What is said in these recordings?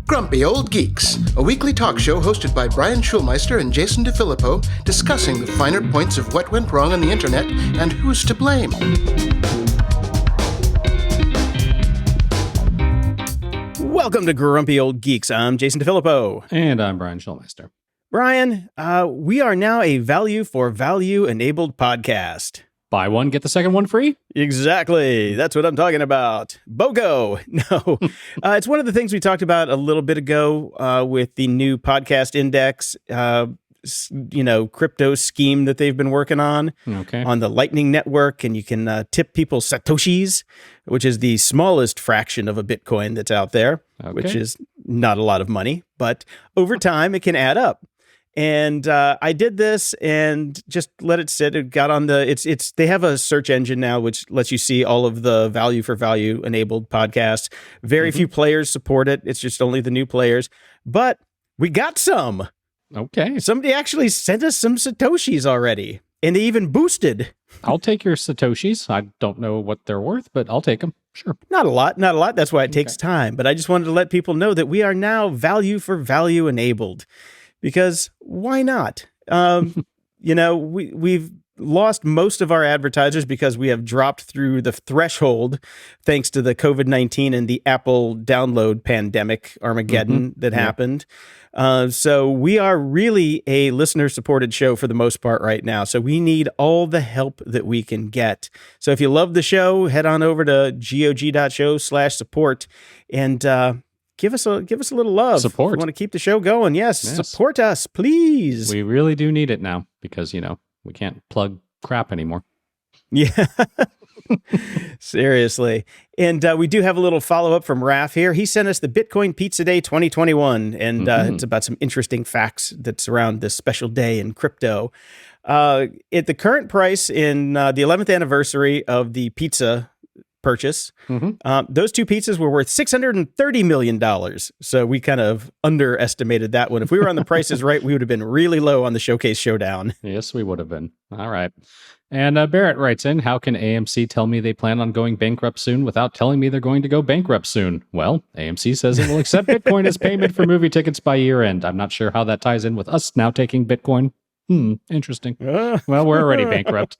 Grumpy Old Geeks, a weekly talk show hosted by Brian Schulmeister and Jason DeFilippo, discussing the finer points of what went wrong on the internet and who's to blame. Welcome to Grumpy Old Geeks. I'm Jason DeFilippo. And I'm Brian Schulmeister. Brian, we are now a value for value enabled podcast. Buy one, get the second one free? Exactly. That's what I'm talking about. BOGO. No, it's one of the things we talked about a little bit ago with the new podcast index, crypto scheme that they've been working on the Lightning Network. And you can tip people Satoshis, which is the smallest fraction of a Bitcoin that's out there, which is not a lot of money. But over time, it can add up. And I did this and just let it sit. It got on the, they have a search engine now, which lets you see all of the value for value enabled podcasts. Very few players support it. It's just only the new players, but we got some. Okay. Somebody actually sent us some Satoshis already, and they even boosted. I'll take your Satoshis. I don't know what they're worth, but I'll take them. Sure. Not a lot. That's why it takes time. But I just wanted to let people know that we are now value for value enabled. Because why not? We've lost most of our advertisers because we have dropped through the threshold thanks to the COVID-19 and the Apple download pandemic Armageddon that happened. So we are really a listener-supported show for the most part right now. So we need all the help that we can get. So if you love the show, head on over to gog.show/support and Give us a little love. Support. If you want to keep the show going. Yes, support us, please. We really do need it now because, we can't plug crap anymore. Yeah. Seriously. And we do have a little follow-up from Raph here. He sent us the Bitcoin Pizza Day 2021, and it's about some interesting facts that surround this special day in crypto. At the current price in the 11th anniversary of the pizza purchase, those two pizzas were worth $630 million. So we kind of underestimated that one. If we were on the prices right, we would have been really low on the Showcase Showdown. Yes, we would have been. All right. And Barrett writes in, how can AMC tell me they plan on going bankrupt soon without telling me they're going to go bankrupt soon? Well, AMC says it will accept Bitcoin as payment for movie tickets by year end. I'm not sure how that ties in with us now taking Bitcoin. Interesting. Well, we're already bankrupt.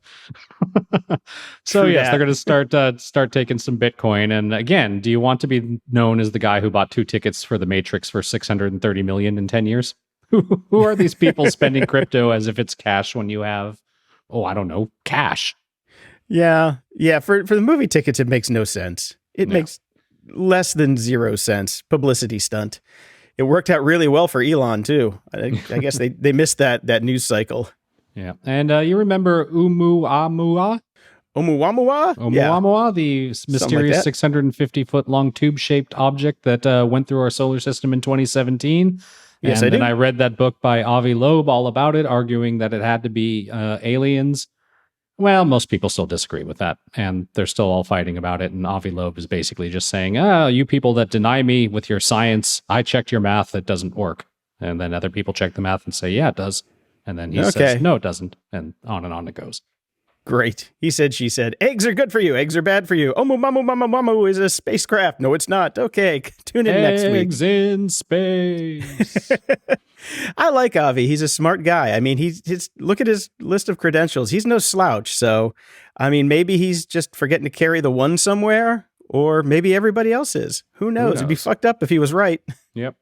So yes, they're going to start taking some Bitcoin. And again, do you want to be known as the guy who bought 2 tickets for The Matrix for $630 million in 10 years? Who are these people spending crypto as if it's cash when you have, I don't know, cash? Yeah. For the movie tickets, it makes no sense. It makes less than 0 cents. Publicity stunt. It worked out really well for Elon, too. I guess they missed that news cycle. Yeah. And you remember Oumuamua? Oumuamua? Oumuamua, the mysterious 650-foot-long tube-shaped object that went through our solar system in 2017. Yes, and then I read that book by Avi Loeb all about it, arguing that it had to be aliens. Well, most people still disagree with that, and they're still all fighting about it. And Avi Loeb is basically just saying, you people that deny me with your science, I checked your math, it doesn't work. And then other people check the math and say, yeah, it does. And then he says, no, it doesn't. And on it goes. Great. He said, she said, eggs are good for you. Eggs are bad for you. Oumuamua is a spacecraft. No, it's not. Okay, tune in next week. Eggs in space. I like Avi. He's a smart guy. I mean, he's look at his list of credentials. He's no slouch. So, I mean, maybe he's just forgetting to carry the one somewhere, or maybe everybody else is. Who knows? It'd be fucked up if he was right. Yep.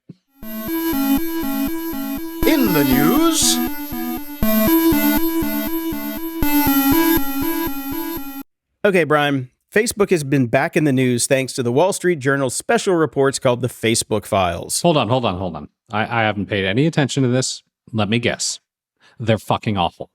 In the news... Okay, Brian, Facebook has been back in the news thanks to the Wall Street Journal's special reports called the Facebook Files. Hold on. I haven't paid any attention to this. Let me guess. They're fucking awful.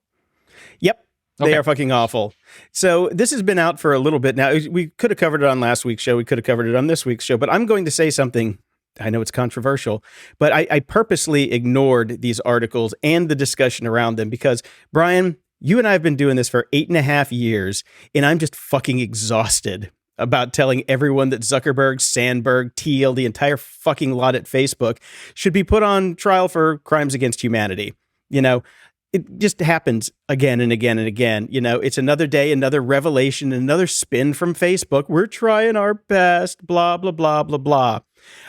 Yep, they are fucking awful. So this has been out for a little bit now. We could have covered it on last week's show. We could have covered it on this week's show. But I'm going to say something. I know it's controversial, but I purposely ignored these articles and the discussion around them because, Brian, you and I have been doing this for 8.5 years, and I'm just fucking exhausted about telling everyone that Zuckerberg, Sandberg, Thiel, the entire fucking lot at Facebook should be put on trial for crimes against humanity. it just happens again and again and again. You know, it's another day, another revelation, another spin from Facebook. We're trying our best, blah, blah, blah, blah, blah.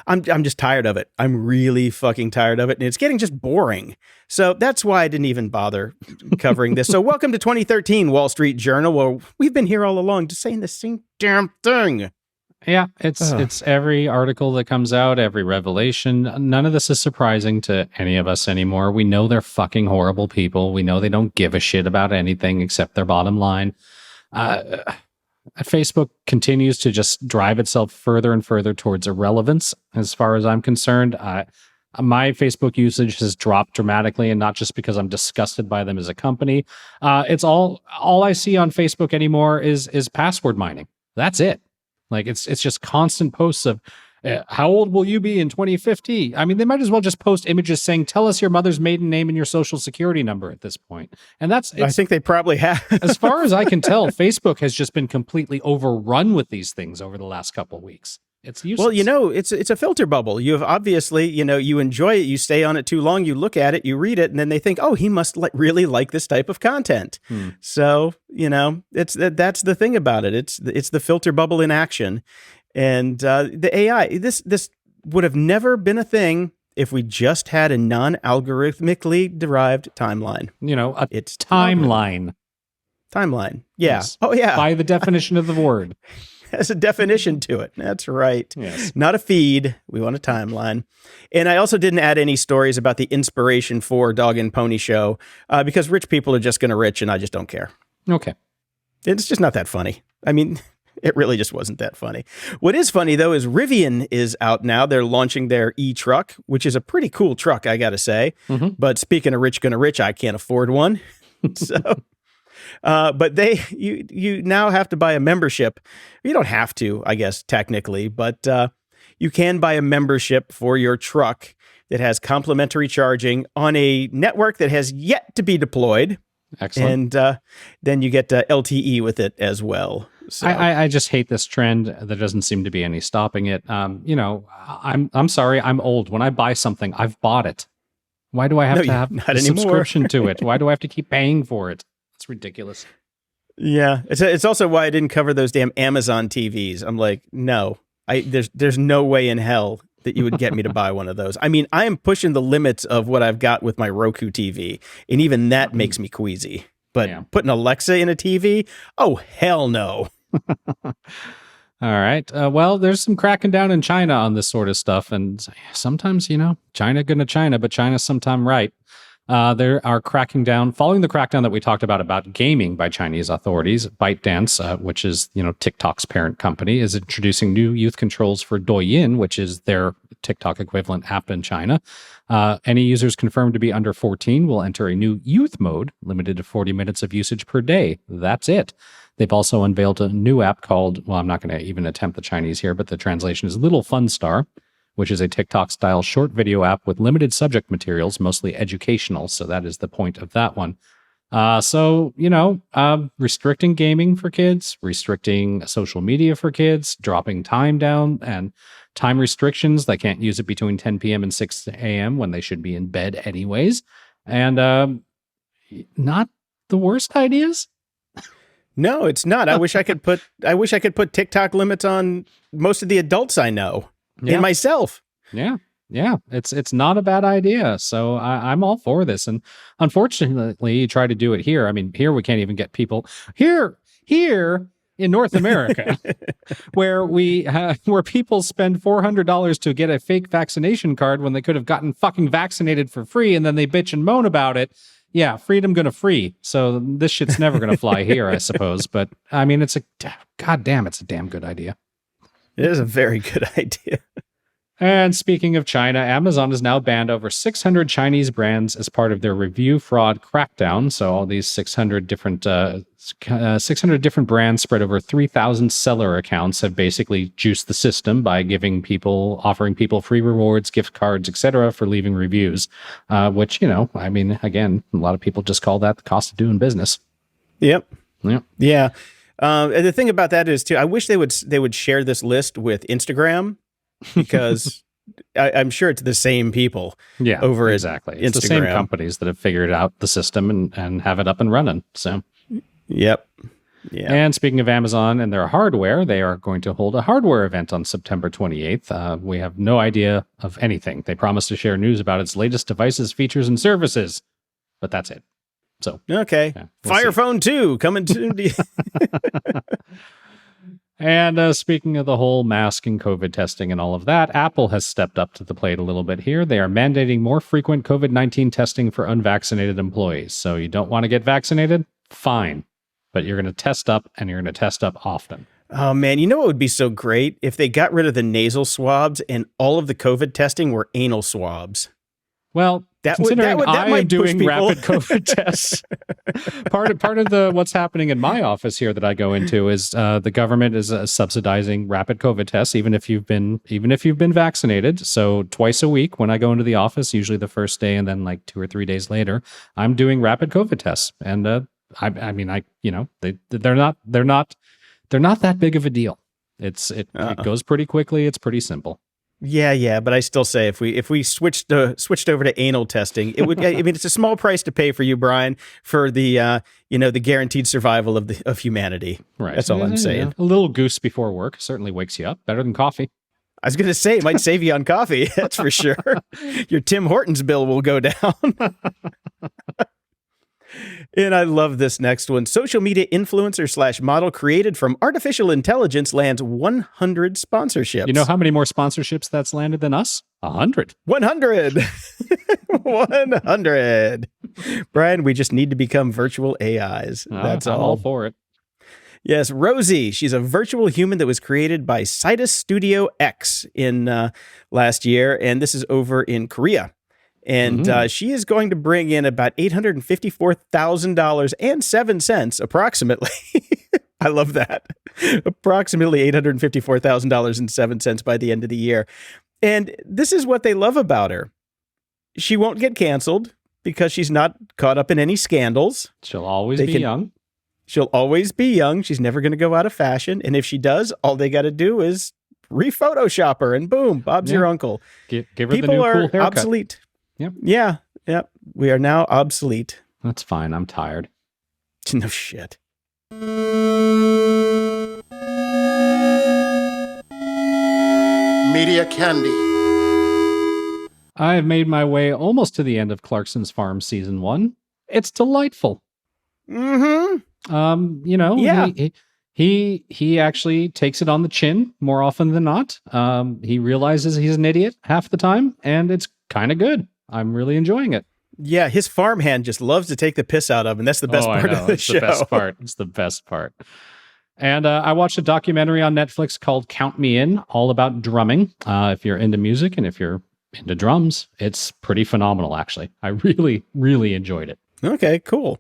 I'm just tired of it. I'm really fucking tired of it. And it's getting just boring. So that's why I didn't even bother covering this. So welcome to 2013 Wall Street Journal, where we've been here all along just saying the same damn thing. Yeah, it's every article that comes out, every revelation. None of this is surprising to any of us anymore. We know they're fucking horrible people. We know they don't give a shit about anything except their bottom line. Facebook continues to just drive itself further and further towards irrelevance, as far as I'm concerned. My Facebook usage has dropped dramatically, and not just because I'm disgusted by them as a company. It's all I see on Facebook anymore is password mining. That's it. Like it's just constant posts of how old will you be in 2050? I mean, they might as well just post images saying, tell us your mother's maiden name and your social security number at this point. And I think they probably have. As far as I can tell, Facebook has just been completely overrun with these things over the last couple of weeks. It's useless. Well, you know, it's a filter bubble. You have obviously, you know, you enjoy it. You stay on it too long. You look at it, you read it, and then they think, oh, he must really like this type of content. So, you know, that's the thing about it. It's the filter bubble in action. And the AI, this would have never been a thing if we just had a non-algorithmically derived timeline. You know, it's timeline. Timeline. Yeah. Yes. Oh, yeah. By the definition of the word. Has a definition to it. That's right. Yes. Not a feed. We want a timeline. And I also didn't add any stories about the inspiration for Dog and Pony Show because rich people are just going to rich, and I just don't care. Okay. It's just not that funny. I mean, it really just wasn't that funny. What is funny, though, is Rivian is out now. They're launching their e-truck, which is a pretty cool truck, I got to say. Mm-hmm. But speaking of rich going to rich, I can't afford one. So... but you now have to buy a membership. You don't have to, I guess, technically, but you can buy a membership for your truck that has complimentary charging on a network that has yet to be deployed. Excellent. And then you get LTE with it as well. So. I just hate this trend. There doesn't seem to be any stopping it. You know, I'm sorry, I'm old. When I buy something, I've bought it. Why do I have to have a subscription to it? Why do I have to keep paying for it? It's ridiculous. Yeah, it's also why I didn't cover those damn Amazon TVs. I'm like, no, there's no way in hell that you would get me to buy one of those. I mean, I am pushing the limits of what I've got with my Roku TV, and even that makes me queasy. But putting Alexa in a TV, oh hell no. All right. Well, there's some cracking down in China on this sort of stuff, and sometimes, you know, China gonna China, but China's sometime right. There are cracking down, following the crackdown that we talked about gaming by Chinese authorities. ByteDance, which is, you know, TikTok's parent company, is introducing new youth controls for Douyin, which is their TikTok equivalent app in China. Any users confirmed to be under 14 will enter a new youth mode, limited to 40 minutes of usage per day. That's it. They've also unveiled a new app called, well, I'm not going to even attempt the Chinese here, but the translation is Little Fun Star, which is a TikTok-style short video app with limited subject materials, mostly educational. So that is the point of that one. So, you know, restricting gaming for kids, restricting social media for kids, dropping time down, and time restrictions. They can't use it between 10 p.m. and 6 a.m. when they should be in bed anyways. And not the worst ideas. No, it's not. I wish I could put TikTok limits on most of the adults I know. Yeah. And myself. Yeah. It's not a bad idea. So I'm all for this. And unfortunately, you try to do it here. I mean, here we can't even get people here in North America, where people spend $400 to get a fake vaccination card when they could have gotten fucking vaccinated for free, and then they bitch and moan about it. Yeah, freedom gonna free. So this shit's never gonna fly here, I suppose. But I mean, it's a damn good idea. It is a very good idea. And speaking of China, Amazon has now banned over 600 Chinese brands as part of their review fraud crackdown. So all these 600 different brands spread over 3,000 seller accounts have basically juiced the system by offering people free rewards, gift cards, etc. for leaving reviews, which, you know, I mean, again, a lot of people just call that the cost of doing business. Yep. Yeah. And the thing about that is too, I wish they would share this list with Instagram, because I'm sure it's the same people. Yeah, over exactly. It's the same companies that have figured out the system and have it up and running. So, yep. Yeah. And speaking of Amazon and their hardware, they are going to hold a hardware event on September 28th. We have no idea of anything. They promised to share news about its latest devices, features, and services, but that's it. So okay, yeah, Fire Phone 2 coming to. And speaking of the whole mask and COVID testing and all of that, Apple has stepped up to the plate a little bit here. They are mandating more frequent COVID-19 testing for unvaccinated employees. So you don't want to get vaccinated? Fine. But you're going to test up, and you're going to test up often. Oh, man. You know what would be so great? If they got rid of the nasal swabs and all of the COVID testing were anal swabs. Well, that might doing rapid COVID tests. Part of what's happening in my office here that I go into is the government is subsidizing rapid COVID tests, even if you've been vaccinated. So twice a week when I go into the office, usually the first day and then like 2 or 3 days later, I'm doing rapid COVID tests. And they're not that big of a deal. It goes pretty quickly. It's pretty simple. Yeah, but I still say if we switched over to anal testing, it would. I mean, it's a small price to pay for you, Brian, for the the guaranteed survival of humanity. Right. That's all I'm saying. A little goose before work certainly wakes you up. Better than coffee. I was going to say it might save you on coffee. That's for sure. Your Tim Hortons bill will go down. And I love this next one. Social media influencer / model created from artificial intelligence lands 100 sponsorships. You know how many more sponsorships that's landed than us? 100. 100. 100. Brian, we just need to become virtual AIs. That's I'm all for it. Yes, Rosie. She's a virtual human that was created by Citus Studio X in last year, and this is over in Korea. And she is going to bring in about $854,000.07 approximately. I love that. Approximately $854,000.07 by the end of the year. And this is what they love about her. She won't get canceled because she's not caught up in any scandals. She'll always be young. She'll always be young. She's never going to go out of fashion. And if she does, all they got to do is re-Photoshop her and boom, Bob's your uncle. Give her People the new are cool haircut. Obsolete. Yep. Yeah. We are now obsolete. That's fine. I'm tired. No shit. Media Candy. I have made my way almost to the end of Clarkson's Farm Season 1. It's delightful. Mm-hmm. Yeah. He actually takes it on the chin more often than not. He realizes he's an idiot half the time, and it's kind of good. I'm really enjoying it. Yeah, his farmhand just loves to take the piss out of him, and that's the best part of the show. It's the best part. It's the best part. And I watched a documentary on Netflix called Count Me In, all about drumming. If you're into music and if you're into drums, it's pretty phenomenal, actually. I really, really enjoyed it. Okay, cool.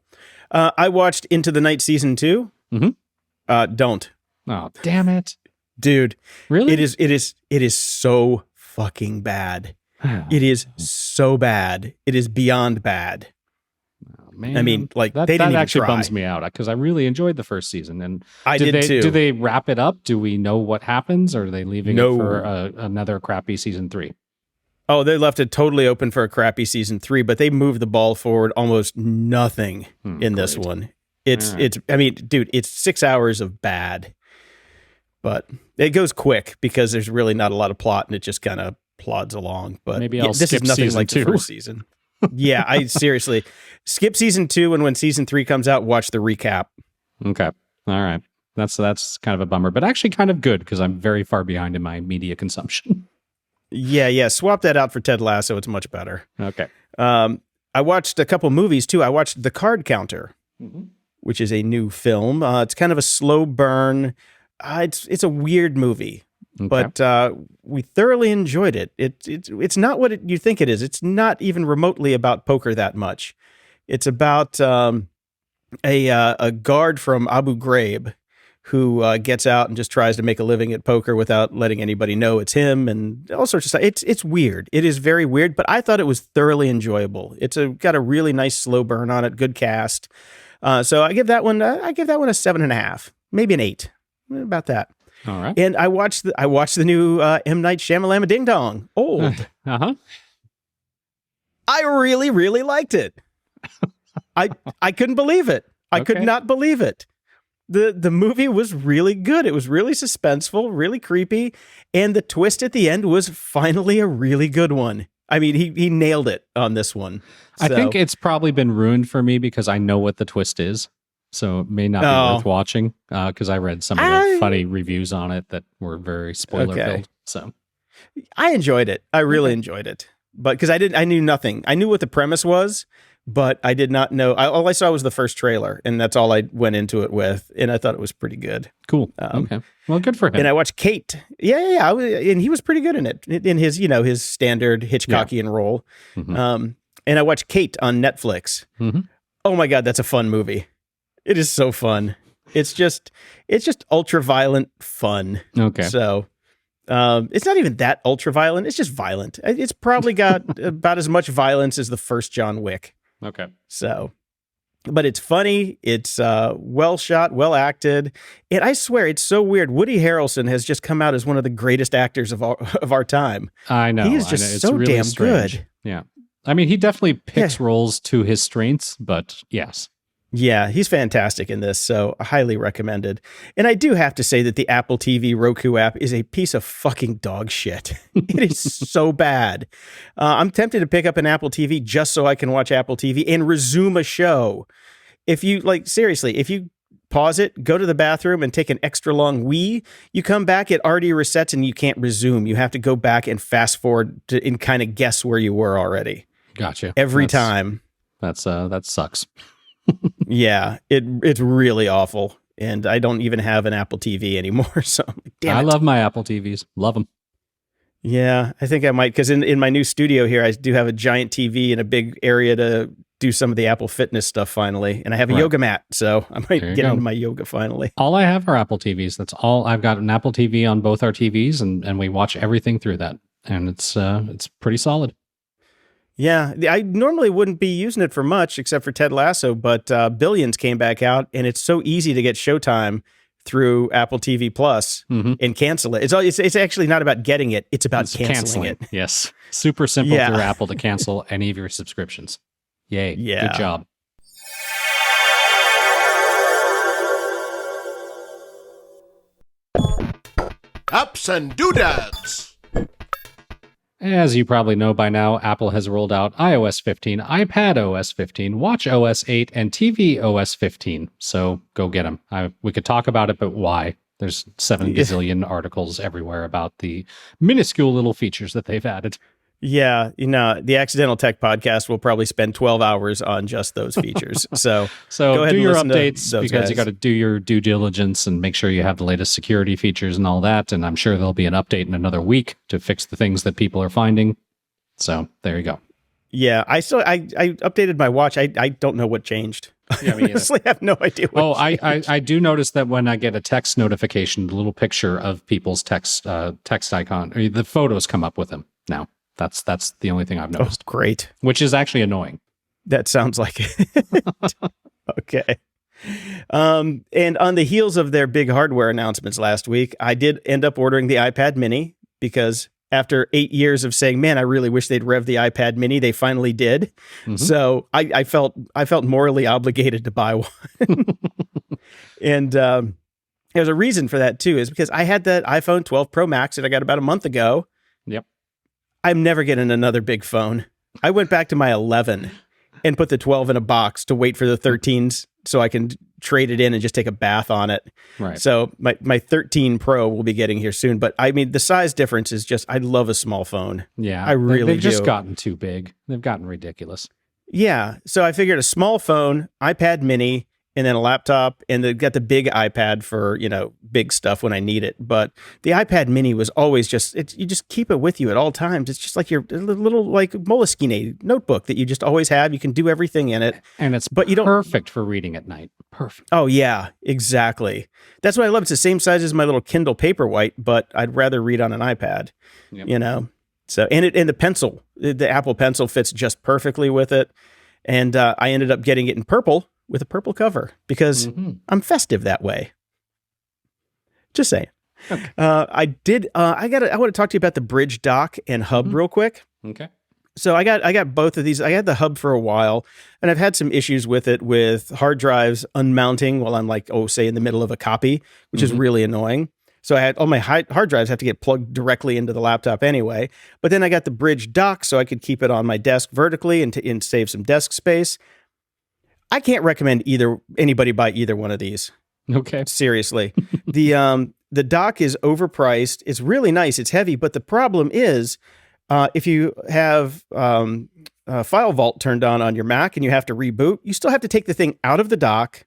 I watched Into the Night Season 2. Mm-hmm. Don't. Oh, damn it. Dude. Really? It is so fucking bad. It is so bad. It is beyond bad. Oh, man. I mean, like, that actually bums me out because I really enjoyed the first season. And I did too. Do they wrap it up? Do we know what happens? Or are they leaving it for another crappy season 3? Oh, they left it totally open for a crappy season 3, but they moved the ball forward almost nothing in this one. It's I mean, dude, it's 6 hours of bad, but it goes quick because there's really not a lot of plot and it just kind of plods along. But maybe I'll this skip is nothing season like 2. the first season. Yeah, I seriously skip season 2, and when season 3 comes out, watch the recap. Okay, all right, that's kind of a bummer, but actually kind of good because I'm very far behind in my media consumption. Yeah, swap that out for Ted Lasso. It's much better. Okay. I watched a couple movies too. I watched The Card Counter, which is a new film. It's kind of a slow burn. It's a weird movie. Okay. But we thoroughly enjoyed it. It's not what you think it is. It's not even remotely about poker that much. It's about a guard from Abu Ghraib who gets out and just tries to make a living at poker without letting anybody know it's him and all sorts of stuff. It's weird. It is very weird, but I thought it was thoroughly enjoyable. It's got a really nice slow burn on it. Good cast. So I give that one a 7.5, maybe an 8, about that. All right. And I watched the new M. Night Shyamalan Ding Dong. Old. Uh-huh. I really, really liked it. I couldn't believe it. I could not believe it. The movie was really good. It was really suspenseful, really creepy, and the twist at the end was finally a really good one. I mean, he nailed it on this one. So. I think it's probably been ruined for me because I know what the twist is. So it may not be worth watching because I read some of the funny reviews on it that were very spoiler-filled. So I enjoyed it. I really enjoyed it. But because I knew nothing. I knew what the premise was, but I did not know. All I saw was the first trailer, and that's all I went into it with. And I thought it was pretty good. Cool. Okay. Well, good for him. And I watched Kate. Yeah. And he was pretty good in it, in his, his standard Hitchcockian role. Mm-hmm. And I watched Kate on Netflix. Mm-hmm. Oh my God, that's a fun movie. It is so fun. It's just ultra violent fun. Okay. So it's not even that ultra violent. It's just violent. It's probably got about as much violence as the first John Wick. Okay. So, but it's funny. It's well shot, well acted. And I swear, it's so weird. Woody Harrelson has just come out as one of the greatest actors of our time. I know. He is just it's so really damn strange. good. Yeah. I mean, he definitely picks roles to his strengths, but yes. Yeah, he's fantastic in this, so highly recommended. And I do have to say that the Apple TV Roku app is a piece of fucking dog shit. It is so bad. I'm tempted to pick up an Apple TV just so I can watch Apple TV and resume a show. If you, seriously, if you pause it, go to the bathroom and take an extra long wee, you come back, it already resets and you can't resume. You have to go back and fast forward and kind of guess where you were already. Gotcha. Every time. That sucks. Yeah, it's really awful, and I don't even have an Apple TV anymore. So, damn it. I love my Apple TVs. Love them. Yeah, I think I might, because in my new studio here, I do have a giant TV and a big area to do some of the Apple Fitness stuff finally, and I have a yoga mat, so I might get into my yoga finally. All I have are Apple TVs. That's all. I've got an Apple TV on both our TVs, and we watch everything through that, and it's pretty solid. Yeah, I normally wouldn't be using it for much except for Ted Lasso, but Billions came back out, and it's so easy to get Showtime through Apple TV Plus and cancel it. It's actually not about getting it; it's about canceling it. Yes, super simple through Apple to cancel any of your subscriptions. Yay! Yeah, good job. Ups and doodads. As you probably know by now, Apple has rolled out iOS 15, iPad OS 15, Watch OS 8, and TV OS 15. So go get them. We could talk about it, but why? There's 7 gazillion articles everywhere about the minuscule little features that they've added. Yeah, the Accidental Tech podcast will probably spend 12 hours on just those features. So go ahead do and your listen updates to because you got to do your due diligence and make sure you have the latest security features and all that. And I'm sure there'll be an update in another week to fix the things that people are finding. So there you go. Yeah, I updated my watch. I don't know what changed. Yeah, I honestly have no idea what changed. I do notice that when I get a text notification, the little picture of people's text icon, or the photos come up with them now. That's the only thing I've noticed. Oh, great. Which is actually annoying. That sounds like it. Okay. And on the heels of their big hardware announcements last week, I did end up ordering the iPad mini because after 8 years of saying, man, I really wish they'd rev the iPad mini, they finally did. Mm-hmm. So I felt morally obligated to buy one. And there's a reason for that too, is because I had that iPhone 12 Pro Max that I got about a month ago. Yep. I'm never getting another big phone. I went back to my 11 and put the 12 in a box to wait for the 13s so I can trade it in and just take a bath on it. Right. So my 13 Pro will be getting here soon. But I mean, the size difference is just, I love a small phone. Yeah. I really They've just gotten too big. They've gotten ridiculous. Yeah. So I figured a small phone, iPad mini, and then a laptop, and they've got the big iPad for, big stuff when I need it. But the iPad mini was always you just keep it with you at all times. It's just like your little Moleskine notebook that you just always have. You can do everything in it. And it's perfect for reading at night. Perfect. Oh, yeah, exactly. That's what I love. It's the same size as my little Kindle Paperwhite, but I'd rather read on an iPad, So, and the pencil, the Apple Pencil fits just perfectly with it. And I ended up getting it in purple, with a purple cover because I'm festive that way. Just saying. Okay. I want to talk to you about the bridge dock and hub real quick. Okay. So I got both of these. I had the hub for a while, and I've had some issues with it with hard drives unmounting while I'm like, say in the middle of a copy, which is really annoying. So I had all my hard drives have to get plugged directly into the laptop anyway. But then I got the bridge dock so I could keep it on my desk vertically and save some desk space. I can't recommend anybody buy either one of these. Okay. Seriously. The dock is overpriced. It's really nice. It's heavy, but the problem is if you have File Vault turned on your Mac and you have to reboot, you still have to take the thing out of the dock,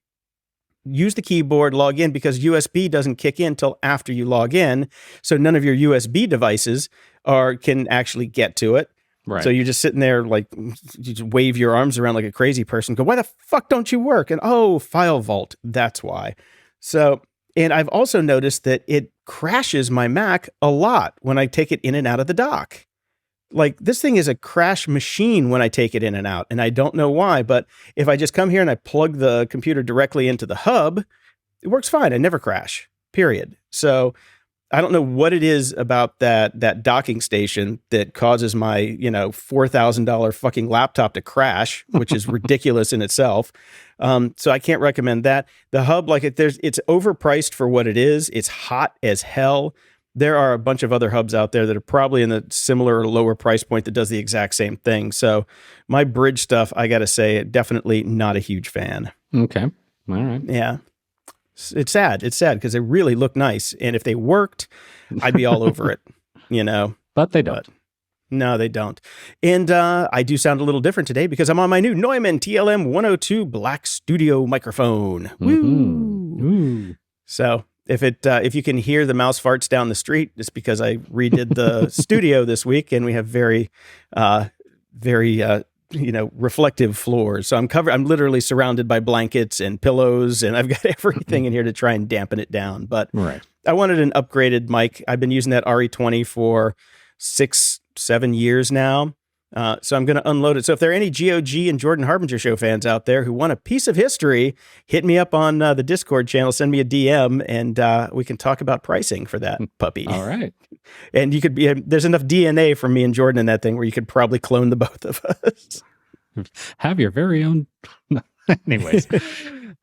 use the keyboard, log in, because USB doesn't kick in until after you log in. So none of your USB devices can actually get to it. Right. So you're just sitting there like, you just wave your arms around like a crazy person. Go, why the fuck don't you work? And File Vault. That's why. So, and I've also noticed that it crashes my Mac a lot when I take it in and out of the dock. Like, this thing is a crash machine when I take it in and out, and I don't know why, but if I just come here and I plug the computer directly into the hub, it works fine. I never crash, period. So I don't know what it is about that docking station that causes my, $4,000 fucking laptop to crash, which is ridiculous in itself. So I can't recommend that. The hub, it's overpriced for what it is. It's hot as hell. There are a bunch of other hubs out there that are probably in the similar or lower price point that does the exact same thing. So my bridge stuff, I got to say, definitely not a huge fan. Okay. All right. Yeah. It's sad. It's sad because they really look nice. And if they worked, I'd be all over it, But they don't. No, they don't. And I do sound a little different today because I'm on my new Neumann TLM 102 Black Studio microphone. Woo! Ooh. So if you can hear the mouse farts down the street, it's because I redid the studio this week, and we have very reflective floors. So I'm literally surrounded by blankets and pillows, and I've got everything in here to try and dampen it down. But right. I wanted an upgraded mic. I've been using that RE20 for 6-7 years now. So I'm going to unload it. So if there are any GOG and Jordan Harbinger Show fans out there who want a piece of history, hit me up on the Discord channel, send me a DM, and we can talk about pricing for that puppy. All right. And there's enough DNA from me and Jordan in that thing where you could probably clone the both of us. Have your very own. Anyways.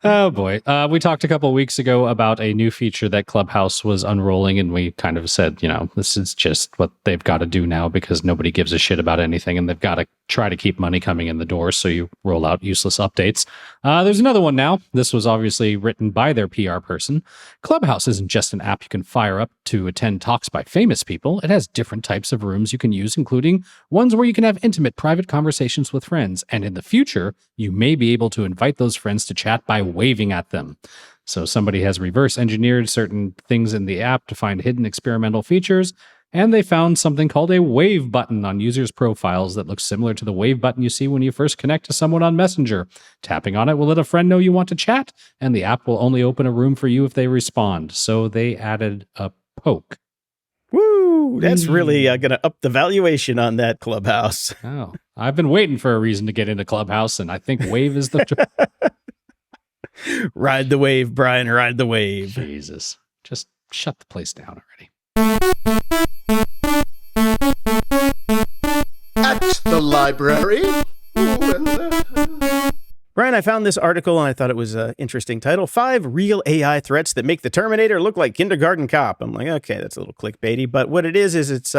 Oh boy. We talked a couple of weeks ago about a new feature that Clubhouse was unrolling, and we kind of said, this is just what they've got to do now because nobody gives a shit about anything, and they've got to try to keep money coming in the door, so you roll out useless updates. There's another one now. This was obviously written by their PR person. Clubhouse isn't just an app you can fire up to attend talks by famous people. It has different types of rooms you can use, including ones where you can have intimate private conversations with friends, and in the future, you may be able to invite those friends to chat by waving at them. So somebody has reverse engineered certain things in the app to find hidden experimental features, and they found something called a wave button on users' profiles that looks similar to the wave button you see when you first connect to someone on Messenger. Tapping on it will let a friend know you want to chat, and the app will only open a room for you if they respond. So they added a poke. Woo! That's really going to up the valuation on that Clubhouse. Oh, I've been waiting for a reason to get into Clubhouse, and I think wave is the... Ride the wave, Brian, ride the wave. Jesus. Just shut the place down already. At the library. Brian, I found this article and I thought it was an interesting title. 5 real AI threats that make the Terminator look like kindergarten cop. I'm like, okay, that's a little clickbaity. But what it is it's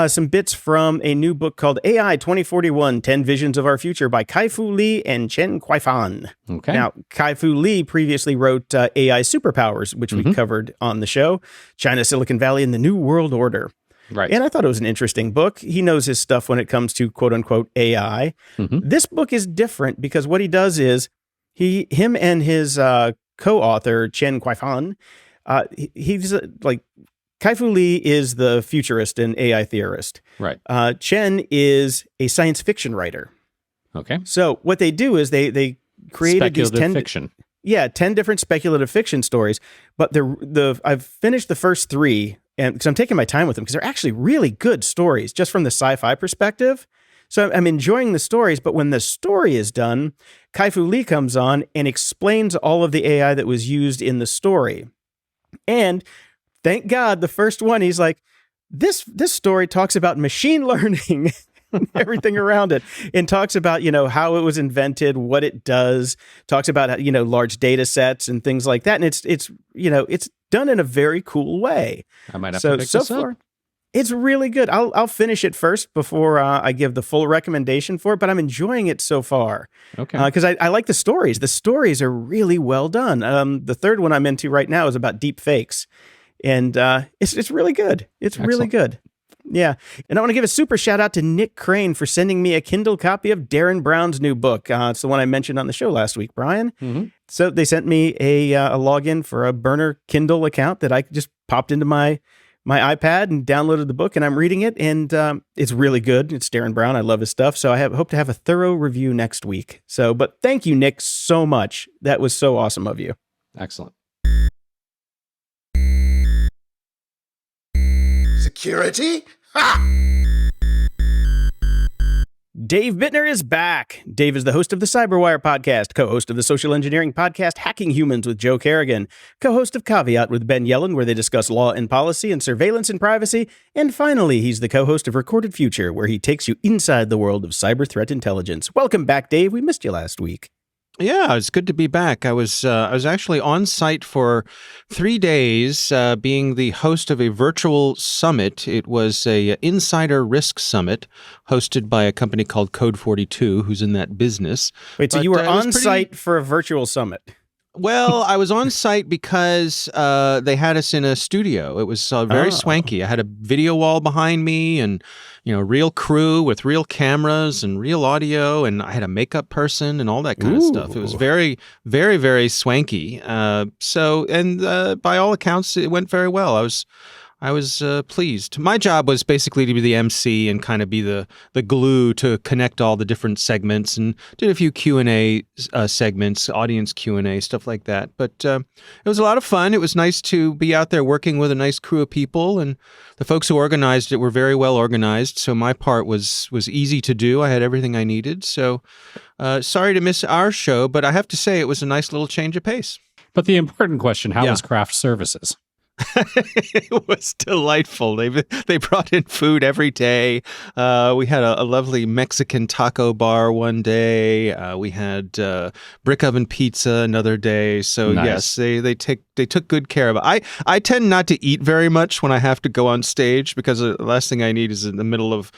some bits from a new book called AI 2041, 10 Visions of Our Future by Kai-Fu Lee and Chen Kuai-Fan. Okay. Now, Kai-Fu Lee previously wrote AI Superpowers, which we covered on the show, China, Silicon Valley, and the New World Order. Right. And I thought it was an interesting book. He knows his stuff when it comes to quote unquote AI. This book is different because what he does is him and his co-author, Chen Kuai-Fan, he's like, Kai-Fu Lee is the futurist and AI theorist. Right. Chen is a science fiction writer. Okay. So what they do is they created these 10 fiction. Yeah, 10 different speculative fiction stories. But I've finished the first 3, and because I'm taking my time with them because they're actually really good stories just from the sci-fi perspective. So I'm enjoying the stories, but when the story is done, Kai-Fu Lee comes on and explains all of the AI that was used in the story. And thank God, the first one, he's like, this story talks about machine learning, everything around it, and talks about, how it was invented, what it does, talks about, large data sets and things like that. And it's done in a very cool way. I might have to pick this up. It's really good. I'll finish it first before I give the full recommendation for it, but I'm enjoying it so far. Okay. Because I like the stories. The stories are really well done. The third one I'm into right now is about deep fakes. And it's really good. It's Excellent. Really good. Yeah. And I want to give a super shout out to Nick Crane for sending me a Kindle copy of Darren Brown's new book. It's the one I mentioned on the show last week, Brian. Mm-hmm. So they sent me a login for a burner Kindle account that I just popped into my iPad and downloaded the book, and I'm reading it, and it's really good. It's Darren Brown. I love his stuff. So I hope to have a thorough review next week. But thank you, Nick, so much. That was so awesome of you. Excellent. Security? Ha! Dave Bittner is back. Dave is the host of the Cyberwire podcast, co-host of the social engineering podcast Hacking Humans with Joe Kerrigan, co-host of Caveat with Ben Yellen, where they discuss law and policy and surveillance and privacy, and finally, he's the co-host of Recorded Future, where he takes you inside the world of cyber threat intelligence. Welcome back, Dave. We missed you last week. Yeah, it's good to be back. I was actually on site for 3 days, being the host of a virtual summit. It was a Insider Risk Summit hosted by a company called Code 42, who's in that business. Wait, so you were on site for a virtual summit? Well, I was on site because they had us in a studio. It was very swanky. I had a video wall behind me and, real crew with real cameras and real audio, and I had a makeup person and all that kind of stuff. It was very, very, very swanky. By all accounts, it went very well. I was pleased. My job was basically to be the MC and kind of be the glue to connect all the different segments, and did a few Q&A segments, audience Q&A, stuff like that. But it was a lot of fun. It was nice to be out there working with a nice crew of people, and the folks who organized it were very well organized, so my part was easy to do. I had everything I needed. So sorry to miss our show, but I have to say it was a nice little change of pace. But the important question, how was craft services? It was delightful. They brought in food every day. We had a lovely Mexican taco bar one day. We had brick oven pizza another day. So nice. Yes, they took good care of it. I tend not to eat very much when I have to go on stage, because the last thing I need is in the middle of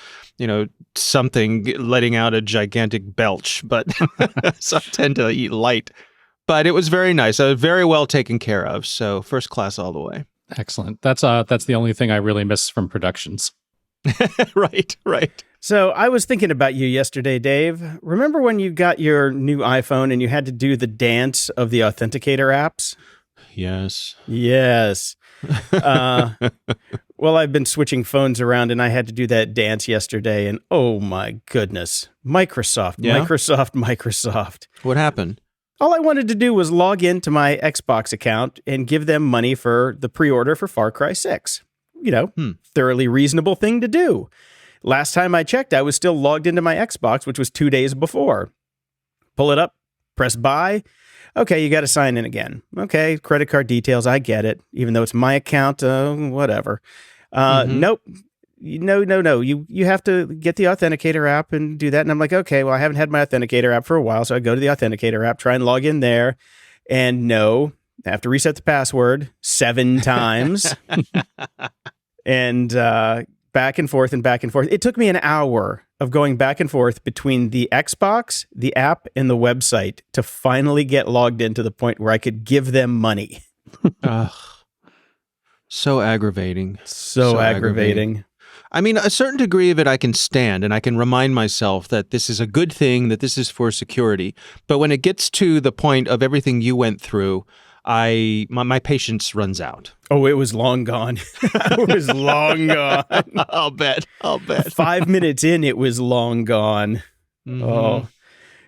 something letting out a gigantic belch. But so I tend to eat light. But it was very nice. I was very well taken care of. So first class all the way. Excellent. That's the only thing I really miss from productions. Right. So I was thinking about you yesterday, Dave. Remember when you got your new iPhone and you had to do the dance of the authenticator apps? Yes. Well, I've been switching phones around and I had to do that dance yesterday. And oh my goodness, Microsoft. What happened? All I wanted to do was log into my Xbox account and give them money for the pre-order for Far Cry 6. Thoroughly reasonable thing to do. Last time I checked, I was still logged into my Xbox, which was 2 days before. Pull it up, press buy. Okay, you got to sign in again. Okay, credit card details, I get it. Even though it's my account, whatever. Nope. No. You have to get the Authenticator app and do that. And I'm like, okay, well, I haven't had my Authenticator app for a while. So I go to the Authenticator app, try and log in there. And no, I have to reset the password 7 times. And back and forth and back and forth. It took me an hour of going back and forth between the Xbox, the app, and the website to finally get logged in to the point where I could give them money. So aggravating. So aggravating. I mean, a certain degree of it I can stand, and I can remind myself that this is a good thing, that this is for security. But when it gets to the point of everything you went through, my patience runs out. Oh, it was long gone. It was long gone. I'll bet. 5 minutes in, it was long gone. Mm-hmm. Oh,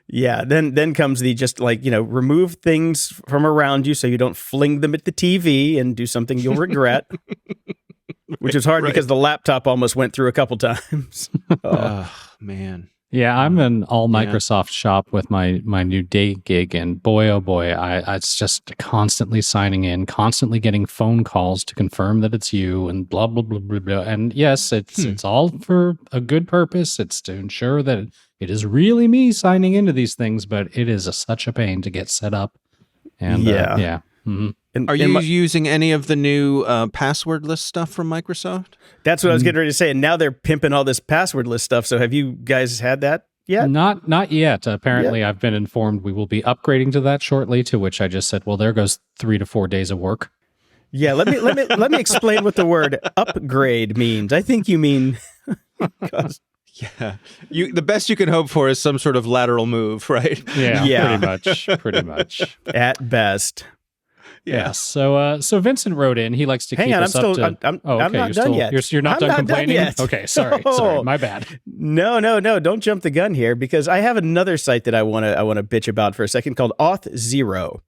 yeah. Then comes the just remove things from around you so you don't fling them at the TV and do something you'll regret. Which is hard because the laptop almost went through a couple times. Oh, man. Yeah, I'm an all Microsoft shop with my new day gig, and boy, oh boy, it's just constantly signing in, constantly getting phone calls to confirm that it's you, and blah blah blah blah blah. And yes, it's all for a good purpose. It's to ensure that it is really me signing into these things, but it is such a pain to get set up. And yeah. Mm-hmm. Are you using any of the new passwordless stuff from Microsoft? That's what I was getting ready to say. And now they're pimping all this passwordless stuff. So have you guys had that yet? Not yet. Apparently, I've been informed we will be upgrading to that shortly. To which I just said, "Well, there goes 3 to 4 days of work." Yeah, let me explain what the word upgrade means. I think you mean. Yeah, the best you can hope for is some sort of lateral move, right? Yeah. Pretty much. At best. Yeah. So Vincent wrote in. He likes to keep us up to. I'm not done yet. You're not done complaining? Yet. Okay, sorry, my bad. No, don't jump the gun here, because I have another site that I want to bitch about for a second called Auth0.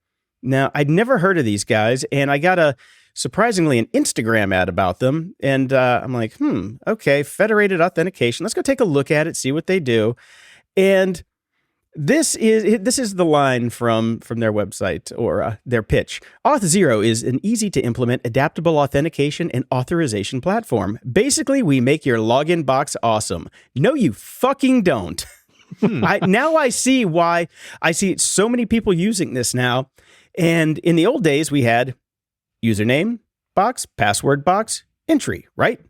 Now, I'd never heard of these guys, and I got surprisingly an Instagram ad about them, and I'm like, okay, Federated Authentication. Let's go take a look at it, see what they do, and. This is the line from their website, or their pitch. Auth0 is an easy-to-implement adaptable authentication and authorization platform. Basically, we make your login box awesome. No, you fucking don't. Now I see why I see so many people using this now. And in the old days, we had username box, password box, entry, right?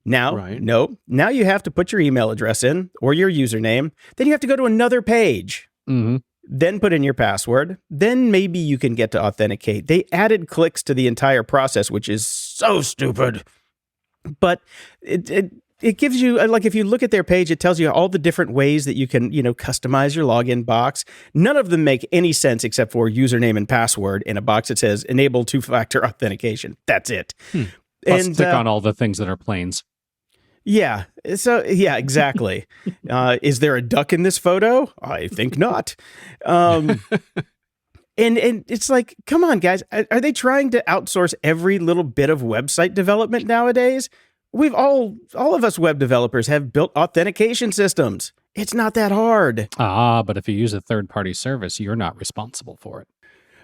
Now, no. Now you have to put your email address in or your username. Then you have to go to another page. Mm-hmm. Then put in your password. Then maybe you can get to authenticate. They added clicks to the entire process, which is so stupid. But it gives you, like, if you look at their page, it tells you all the different ways that you can, customize your login box. None of them make any sense except for username and password in a box that says enable two-factor authentication. That's it. Plus, click on all the things that are planes. Yeah. So, yeah, exactly. Is there a duck in this photo? I think not. And it's like, come on, guys. Are they trying to outsource every little bit of website development nowadays? We've all of us web developers have built authentication systems. It's not that hard. But if you use a third-party service, you're not responsible for it.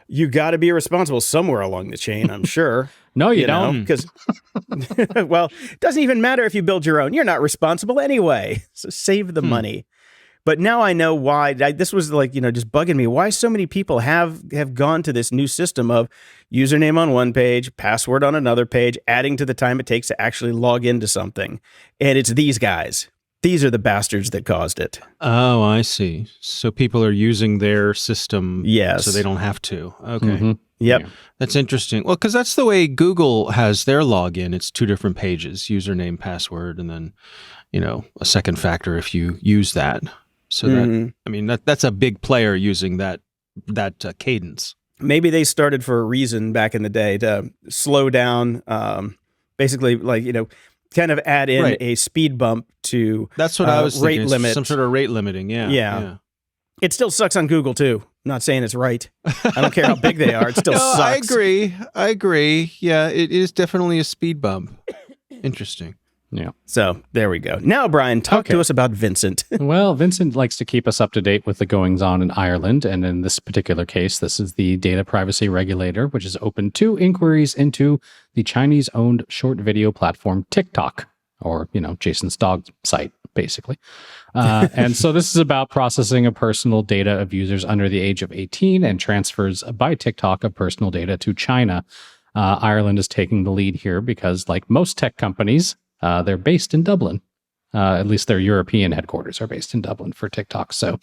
You got to be responsible somewhere along the chain, I'm sure. No, you don't. Because, well, it doesn't even matter if you build your own. You're not responsible anyway. So save the money. But now I know why. This was just bugging me. Why so many people have gone to this new system of username on one page, password on another page, adding to the time it takes to actually log into something. And it's these guys. These are the bastards that caused it. Oh, I see. So people are using their system so they don't have to. Okay. Mm-hmm. Yep. Yeah. That's interesting. Well, because that's the way Google has their login. It's 2 different pages, username, password, and then, a second factor if you use that. So that's a big player using that cadence. Maybe they started for a reason back in the day to slow down, basically, kind of add in a speed bump to that's what I was rate thinking. limit. Some sort of rate limiting, yeah. It still sucks on Google too. I'm not saying it's right. I don't care how big they are. It still sucks. I agree. Yeah, it is definitely a speed bump. Interesting. Yeah. So there we go. Now, Brian, talk to us about Vincent. Well, Vincent likes to keep us up to date with the goings on in Ireland. And in this particular case, this is the data privacy regulator, which has opened 2 inquiries into the Chinese-owned short video platform TikTok, or, Jason's dog site, basically. And so this is about processing of personal data of users under the age of 18 and transfers by TikTok of personal data to China. Ireland is taking the lead here because, like most tech companies, they're based in Dublin. At least their European headquarters are based in Dublin for TikTok. So,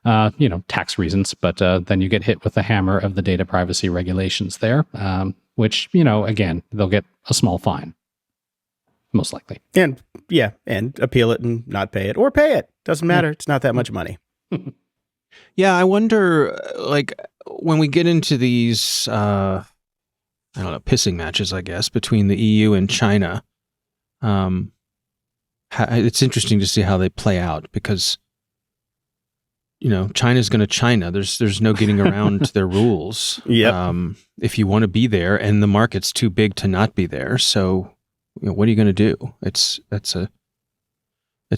tax reasons. But then you get hit with the hammer of the data privacy regulations there, which, again, they'll get a small fine, most likely. And appeal it and not pay it, or pay it. Doesn't matter. It's not that much money. Yeah, I wonder, when we get into these, pissing matches, I guess, between the EU and China, it's interesting to see how they play out because, China's going to China. There's no getting around their rules. Yep. If you want to be there and the market's too big to not be there. So, what are you going to do? It's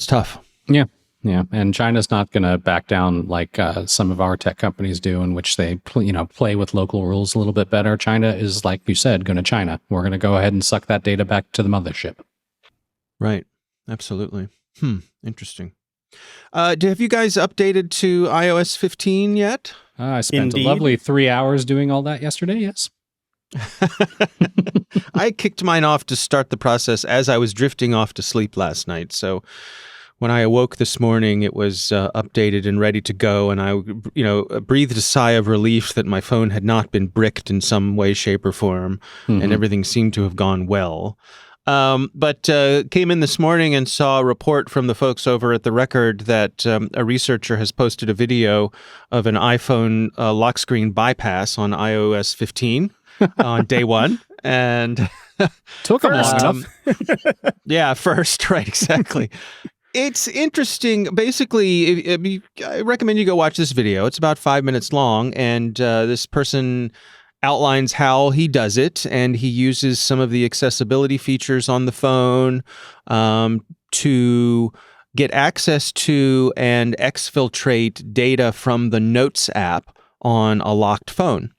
tough. Yeah. Yeah, and China's not going to back down like some of our tech companies do, in which they play with local rules a little bit better. China is, like you said, going to China. We're going to go ahead and suck that data back to the mothership. Right. Absolutely. Interesting. Have you guys updated to iOS 15 yet? I spent a lovely 3 hours doing all that yesterday, yes. I kicked mine off to start the process as I was drifting off to sleep last night. So when I awoke this morning, it was updated and ready to go. And I, breathed a sigh of relief that my phone had not been bricked in some way, shape, or form. And everything seemed to have gone well. But came in this morning and saw a report from the folks over at The Record that a researcher has posted a video of an iPhone lock screen bypass on iOS 15 on day one. And took them long enough. Yeah, first, right, exactly. It's interesting. Basically, I recommend you go watch this video. It's about 5 minutes long, and this person outlines how he does it, and he uses some of the accessibility features on the phone to get access to and exfiltrate data from the Notes app on a locked phone.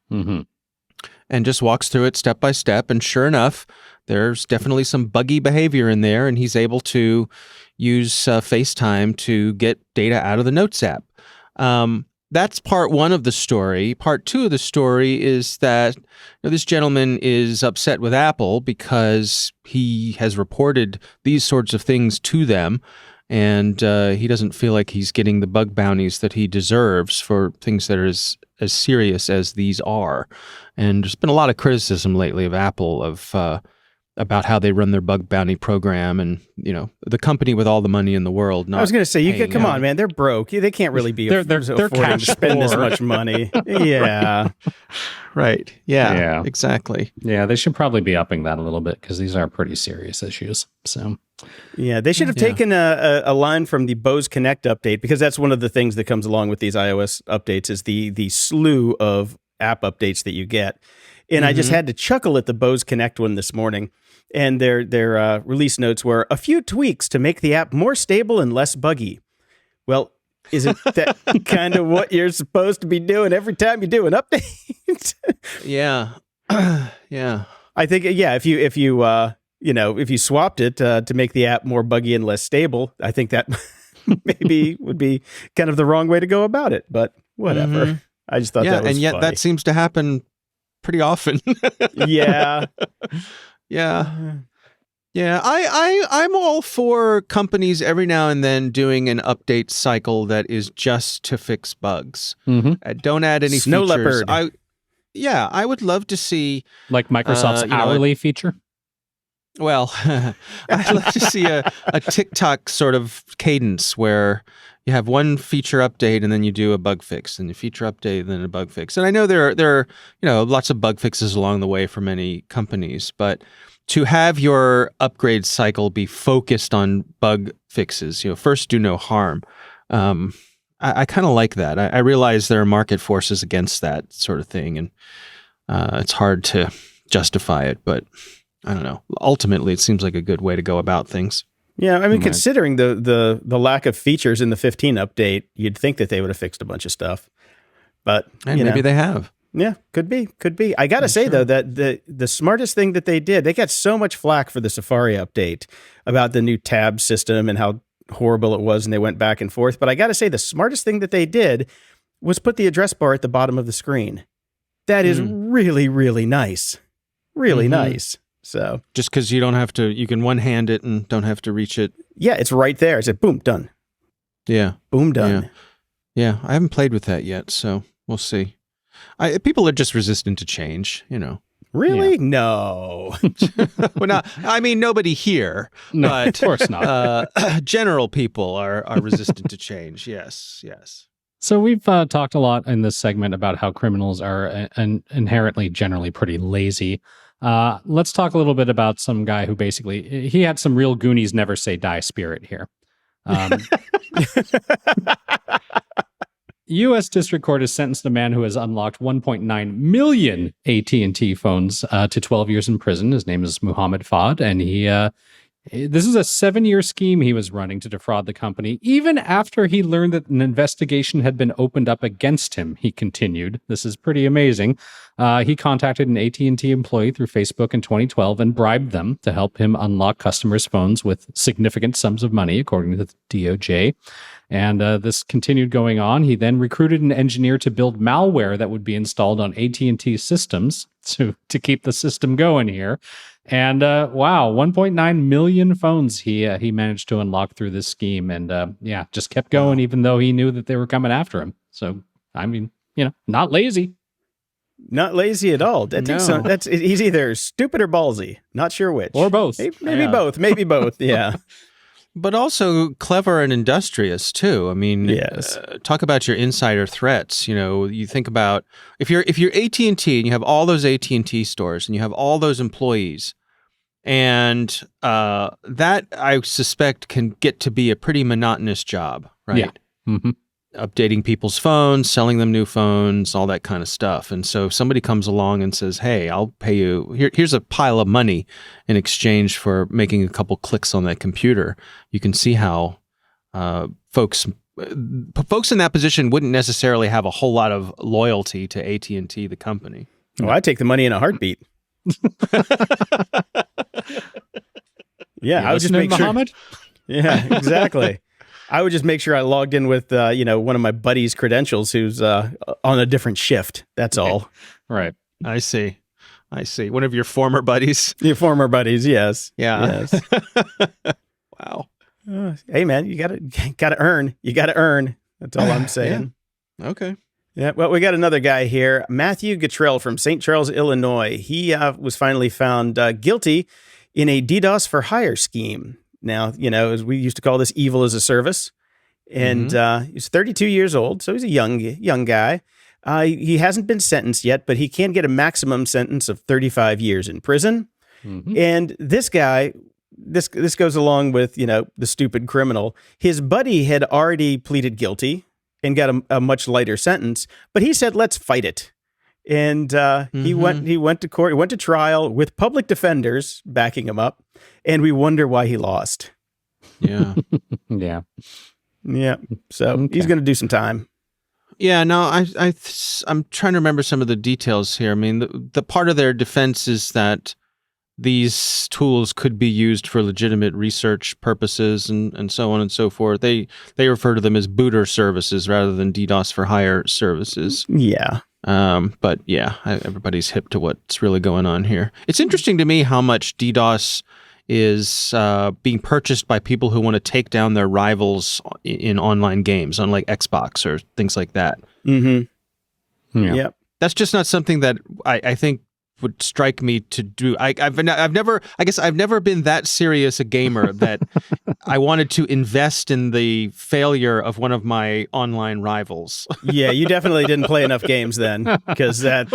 And just walks through it step by step, and sure enough, there's definitely some buggy behavior in there, and he's able to use FaceTime to get data out of the Notes app. That's part one of the story. Part two of the story is that this gentleman is upset with Apple because he has reported these sorts of things to them, and he doesn't feel like he's getting the bug bounties that he deserves for things that are as serious as these are. And there's been a lot of criticism lately of Apple about how they run their bug bounty program, and the company with all the money in the world. I was going to say, come on, man, they're broke. They can't really be they're affording to spend this much money. Yeah, right. Yeah, exactly. Yeah, they should probably be upping that a little bit because these are pretty serious issues. So, yeah, they should have taken a line from the Bose Connect update, because that's one of the things that comes along with these iOS updates is the slew of app updates that you get. And I just had to chuckle at the Bose Connect one this morning. And their release notes were a few tweaks to make the app more stable and less buggy. Well, isn't that kind of what you're supposed to be doing every time you do an update? Yeah. Yeah. I think, if you swapped it to make the app more buggy and less stable, I think that maybe would be kind of the wrong way to go about it. But whatever. I just thought that was and yet funny. That seems to happen pretty often. Yeah. Yeah. Yeah. I'm all for companies every now and then doing an update cycle that is just to fix bugs. Don't add any Snow features. leopard. I would love to see, like Microsoft's hourly feature. Well, I'd love to see a TikTok sort of cadence where you have one feature update and then you do a bug fix, and a feature update and then a bug fix. And I know there are lots of bug fixes along the way for many companies, but to have your upgrade cycle be focused on bug fixes, first do no harm. I kind of like that. I realize there are market forces against that sort of thing, and it's hard to justify it, but I don't know. Ultimately, it seems like a good way to go about things. Yeah, I mean, considering the lack of features in the 15 update, you'd think that they would have fixed a bunch of stuff. But maybe they have. Yeah, could be. I got to say, though, that the smartest thing that they did, they got so much flack for the Safari update about the new tab system and how horrible it was, and they went back and forth. But I got to say, the smartest thing that they did was put the address bar at the bottom of the screen. That is really, really nice. Really nice. So just because you can one hand it and don't have to reach it. Yeah, it's right there. It's boom, done. Yeah. Boom, done. Yeah. I haven't played with that yet, so we'll see. People are just resistant to change, Really? Yeah. No. Well, nobody here. No, but, of course not. General people are resistant to change. Yes. So we've talked a lot in this segment about how criminals are inherently generally pretty lazy. Let's talk a little bit about some guy who basically, he had some real Goonies never say die spirit here. U.S. District Court has sentenced a man who has unlocked 1.9 million AT&T phones to 12 years in prison. His name is Muhammad Fad, and he This is a 7-year scheme he was running to defraud the company. Even after he learned that an investigation had been opened up against him, he continued. This is pretty amazing. He contacted an AT&T employee through Facebook in 2012 and bribed them to help him unlock customers' phones with significant sums of money, according to the DOJ. And this continued going on. He then recruited an engineer to build malware that would be installed on AT&T systems to keep the system going here. And wow, 1.9 million phones he managed to unlock through this scheme, and just kept going even though he knew that they were coming after him. So I mean, not lazy. Not lazy at all. He's either stupid or ballsy. Not sure which. Or both. Maybe both. Maybe both. Yeah. But also clever and industrious too. I mean, yes. Talk about your insider threats. You think about if you're AT&T and you have all those AT&T stores and you have all those employees, and that I suspect can get to be a pretty monotonous job, right? Yeah. Mm-hmm. Updating people's phones, selling them new phones, all that kind of stuff. And so if somebody comes along and says, "Hey, I'll pay you. Here's a pile of money in exchange for making a couple clicks on that computer," you can see how folks in that position wouldn't necessarily have a whole lot of loyalty to AT&T, the company. Well, I take the money in a heartbeat. Yeah, I would just make sure. Yeah, exactly. I would just make sure I logged in with, one of my buddy's credentials who's on a different shift. That's all. Right. I see. One of your former buddies? Your former buddies, yes. Yeah. Yes. Wow. Hey, man, you gotta earn. You gotta earn. That's all I'm saying. Yeah. Okay. Yeah, well, we got another guy here, Matthew Gatrell from St. Charles, Illinois. He was finally found guilty in a DDoS for hire scheme. Now, as we used to call this evil as a service. And he's 32 years old, so he's a young guy. He hasn't been sentenced yet, but he can get a maximum sentence of 35 years in prison. Mm-hmm. And this guy, this goes along with, the stupid criminal. His buddy had already pleaded guilty and got a much lighter sentence, but he said, "Let's fight it." And he went to court, he went to trial with public defenders backing him up, and we wonder why he lost. Yeah. Yeah. Yeah. So he's going to do some time. Yeah, no, I'm trying to remember some of the details here. I mean, the part of their defense is that these tools could be used for legitimate research purposes and so on and so forth. They refer to them as booter services rather than DDoS for hire services. Yeah. But yeah, everybody's hip to what's really going on here. It's interesting to me how much DDoS is being purchased by people who want to take down their rivals in online games on like Xbox or things like that. Mm-hmm. Yeah. Yep. That's just not something that I think would strike me to do. I've never been that serious a gamer that I wanted to invest in the failure of one of my online rivals. Yeah, you definitely didn't play enough games then, because that's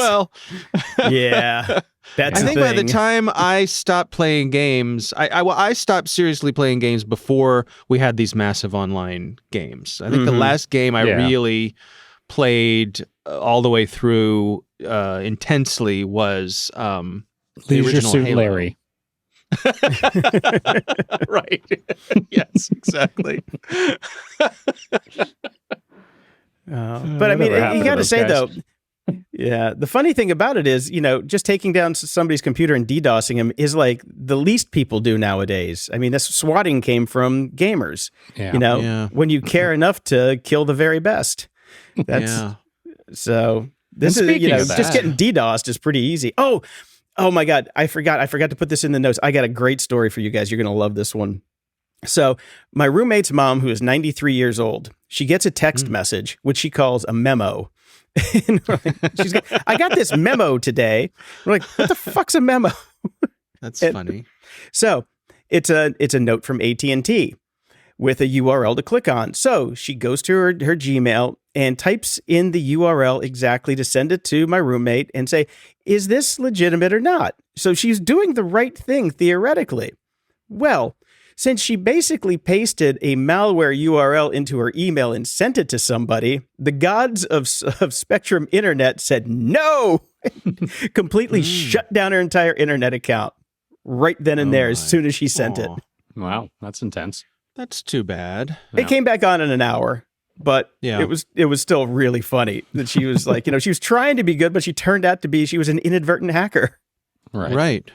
yeah. That's I think by the time I stopped playing games, I stopped seriously playing games before we had these massive online games. I think the last game I really played all the way through intensely was the Leisure original Suit Halo. Larry. Right. Yes, exactly. But I mean, you got to say though, yeah, the funny thing about it is, just taking down somebody's computer and DDoSing him is like the least people do nowadays. I mean, this swatting came from gamers. Yeah. When you care enough to kill the very best. So this is, just getting DDoSed is pretty easy. Oh my God. I forgot to put this in the notes. I got a great story for you guys. You're going to love this one. So my roommate's mom, who is 93 years old, she gets a text message, which she calls a memo. And I got this memo today. We're like, what the fuck's a memo? That's funny. So it's a note from AT&T with a URL to click on. So she goes to her Gmail and types in the URL exactly to send it to my roommate and say, is this legitimate or not? So she's doing the right thing theoretically. Well, since she basically pasted a malware URL into her email and sent it to somebody, the gods of Spectrum Internet said no, completely shut down her entire internet account right then and there as soon as she sent it. Wow, that's intense. That's too bad. It came back on in an hour, but Yeah. it was still really funny that she was like, she was trying to be good, but she turned out to be, she was an inadvertent hacker. Right.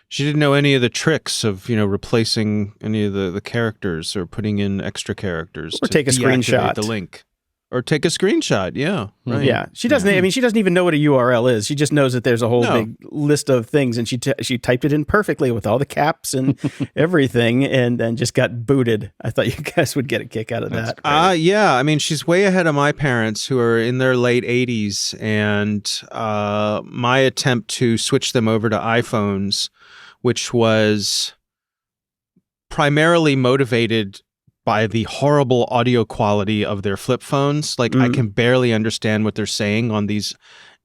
She didn't know any of the tricks of, replacing any of the characters or putting in extra characters. Or take a screenshot. The link. Or take a screenshot, yeah. Right. Yeah, she doesn't. I mean, she doesn't even know what a URL is. She just knows that there's a whole big list of things, and she typed it in perfectly with all the caps and everything, and then just got booted. I thought you guys would get a kick out of that. Yeah. I mean, she's way ahead of my parents, who are in their late 80s, and my attempt to switch them over to iPhones, which was primarily motivated by the horrible audio quality of their flip phones. Like, I can barely understand what they're saying on these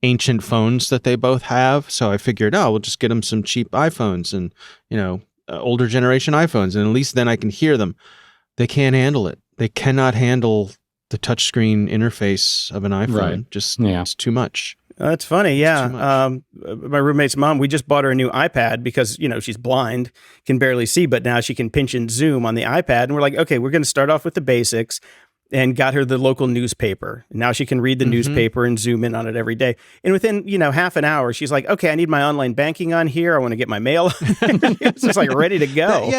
ancient phones that they both have. So I figured, we'll just get them some cheap iPhones and, older generation iPhones. And at least then I can hear them. They can't handle it. They cannot handle the touchscreen interface of an iPhone. Right. It's too much. That's funny. Yeah. My roommate's mom, we just bought her a new iPad because, she's blind, can barely see, but now she can pinch and zoom on the iPad. And we're like, okay, we're going to start off with the basics, and got her the local newspaper. Now she can read the newspaper and zoom in on it every day. And within, half an hour, she's like, okay, I need my online banking on here. I want to get my mail. It's just like ready to go.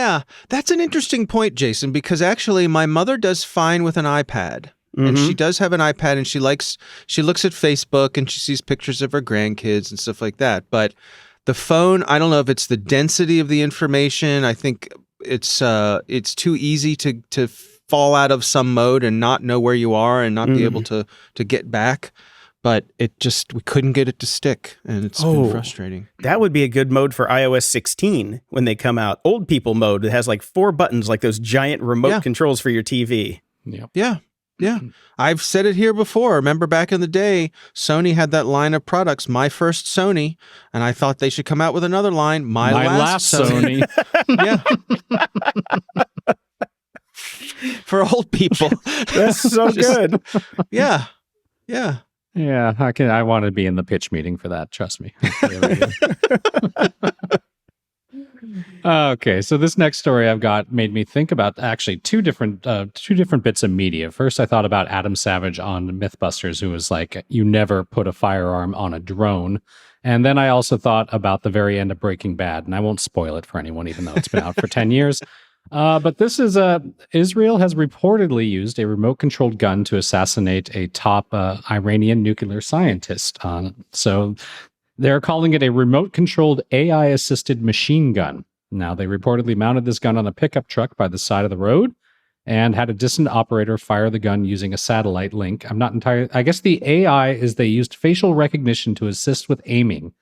That's an interesting point, Jason, because actually my mother does fine with an iPad. And she does have an iPad, and she looks at Facebook, and she sees pictures of her grandkids and stuff like that. But the phone, I don't know if it's the density of the information. I think it's too easy to fall out of some mode and not know where you are and not be able to get back. But we couldn't get it to stick, and it's been frustrating. That would be a good mode for iOS 16 when they come out. Old people mode that has like 4 buttons, like those giant remote controls for your TV. Yeah. I've said it here before. Remember back in the day, Sony had that line of products, My First Sony, and I thought they should come out with another line, My Last Sony. For old people. That's so good. Yeah. I want to be in the pitch meeting for that. Trust me. Okay, so this next story I've got made me think about actually two different bits of media. First, I thought about Adam Savage on Mythbusters, who was like, "You never put a firearm on a drone." And then I also thought about the very end of Breaking Bad, and I won't spoil it for anyone, even though it's been out for 10 years. But this is Israel has reportedly used a remote-controlled gun to assassinate a top Iranian nuclear scientist. So they're calling it a remote-controlled AI-assisted machine gun. Now, they reportedly mounted this gun on a pickup truck by the side of the road and had a distant operator fire the gun using a satellite link. I'm not entirely... I guess the AI is they used facial recognition to assist with aiming,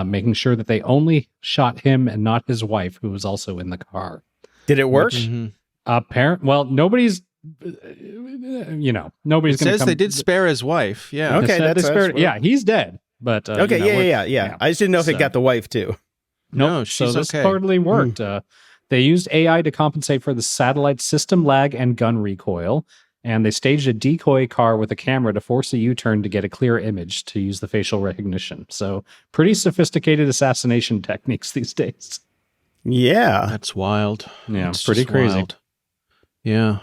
making sure that they only shot him and not his wife, who was also in the car. Did it work? Well, nobody's... nobody's going to come... They did spare his wife. Yeah. Okay, yeah, he's dead. But okay, yeah. I just didn't know if it got the wife too. No, so this totally worked. They used AI to compensate for the satellite system lag and gun recoil, and they staged a decoy car with a camera to force a U-turn to get a clear image to use the facial recognition. So pretty sophisticated assassination techniques these days. Yeah. That's wild. Yeah, That's pretty crazy. Wild. Yeah.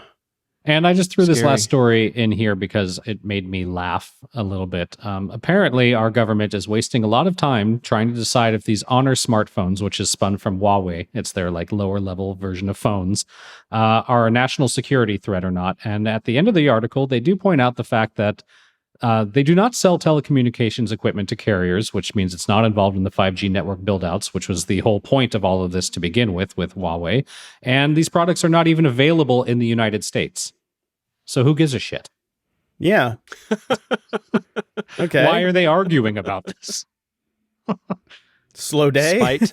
And I just threw this last story in here because it made me laugh a little bit. Apparently, our government is wasting a lot of time trying to decide if these Honor smartphones, which is spun from Huawei, it's their like lower level version of phones, are a national security threat or not. And at the end of the article, they do point out the fact that they do not sell telecommunications equipment to carriers, which means it's not involved in the 5G network buildouts, which was the whole point of all of this to begin with Huawei. And these products are not even available in the United States. So who gives a shit? Yeah. Okay. Why are they arguing about this? Slow day? Spite.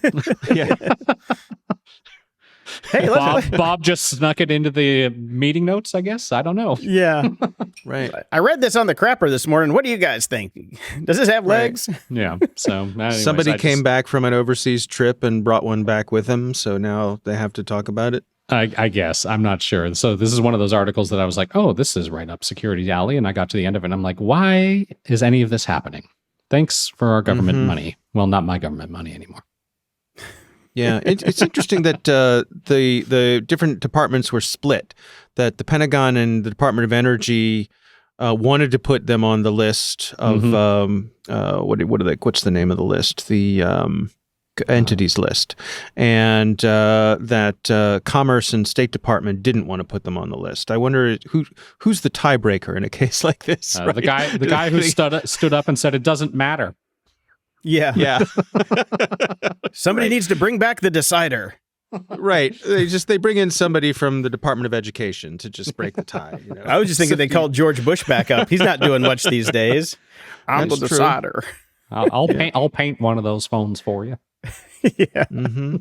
Yeah. Hey, Bob just snuck it into the meeting notes, I guess. I don't know. Yeah. Right. I read this on the crapper this morning. What do you guys think? Does this have legs? Yeah. So anyways, somebody came back from an overseas trip and brought one back with him, so now they have to talk about it. I guess. I'm not sure. So this is one of those articles that I was like, oh, this is right up security alley. And I got to the end of it and I'm like, why is any of this happening? Thanks for our government money. Well, not my government money anymore. Yeah, it's interesting that the different departments were split. That the Pentagon and the Department of Energy wanted to put them on the list of what's the name of the list? The entities list, and that Commerce and State Department didn't want to put them on the list. I wonder who's the tiebreaker in a case like this. Right? The guy who stood up and said it doesn't matter. Yeah. Somebody needs to bring back the decider. Right. They bring in somebody from the Department of Education to just break the tie. You know? I was just thinking they called George Bush back up. He's not doing much these days. I'm the decider. I'll paint one of those phones for you. Yeah. Mm-hmm.